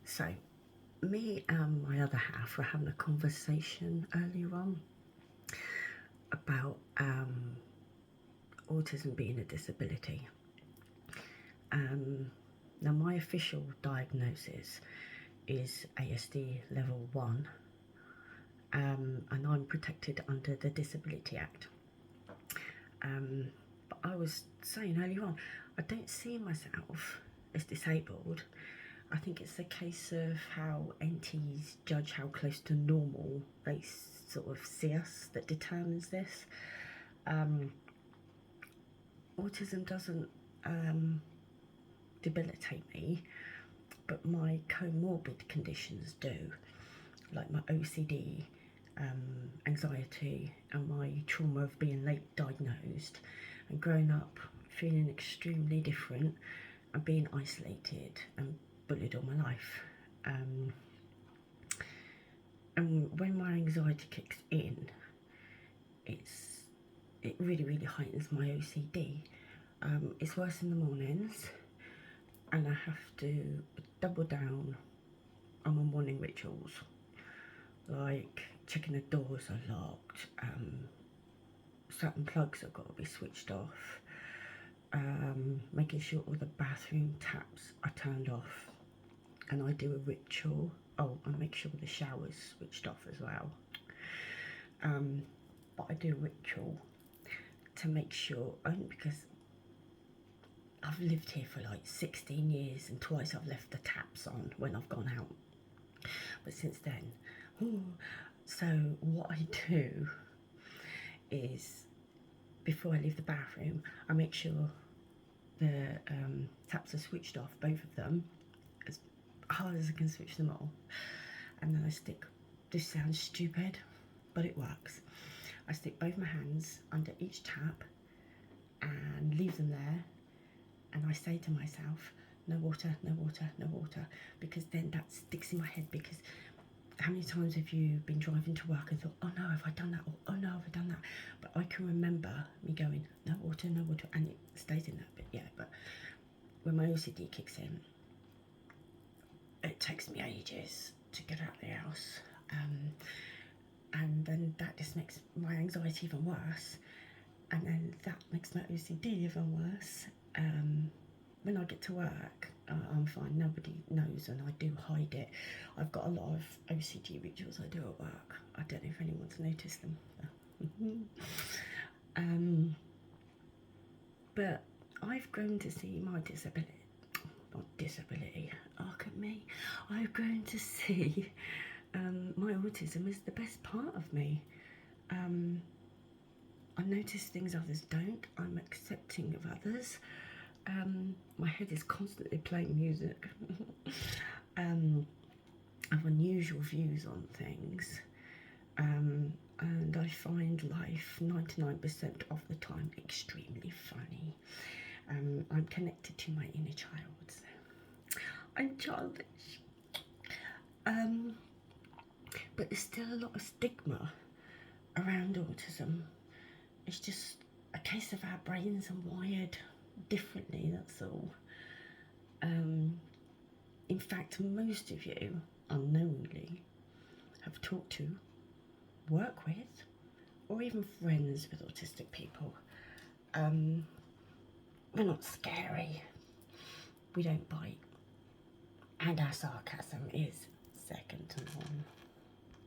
So, me and my other half were having a conversation earlier on about autism being a disability. Now, my official diagnosis is ASD level 1, and I'm protected under the Disability Act. But I was saying earlier on, I don't see myself as disabled. I think it's a case of how NTs judge how close to normal they sort of see us that determines this. Autism doesn't debilitate me, but my comorbid conditions do, like my OCD, anxiety, and my trauma of being late diagnosed and growing up feeling extremely different and being isolated and bullied all my life. And when my anxiety kicks in, it really heightens my OCD. It's worse in the mornings, and I have to double down on my morning rituals, like checking the doors are locked, certain plugs have got to be switched off, making sure all the bathroom taps are turned off, and I do a ritual. Oh, and make sure the shower's switched off as well. But I do a ritual to make sure, only because I've lived here for like 16 years and twice I've left the taps on when I've gone out. But since then, so what I do is, before I leave the bathroom, I make sure the taps are switched off, both of them, as hard as I can switch them all. And then I stick, this sounds stupid, but it works. I stick both my hands under each tap and leave them there. And I say to myself, no water, no water, no water, because then that sticks in my head. Because how many times have you been driving to work and thought, oh no, have I done that? Or, oh no, have I done that? But I can remember me going, no water, and it stays in that bit, yeah. But when my OCD kicks in, it takes me ages to get out of the house. And then that just makes my anxiety even worse. And then that makes my OCD even worse. When I get to work, I'm fine, nobody knows, and I do hide it. I've got a lot of OCD rituals I do at work. I don't know if anyone's noticed them. But I've grown to see my disability, look at me. I've grown to see my autism is the best part of me. I notice things others don't. I'm accepting of others. My head is constantly playing music. I have unusual views on things. And I find life 99% of the time extremely funny. I'm connected to my inner child, so I'm childish. But there's still a lot of stigma around autism. It's just a case of our brains are wired differently, that's all. In fact, most of you, unknowingly, have talked to, work with, or even friends with autistic people. We're not scary, we don't bite, and our sarcasm is second to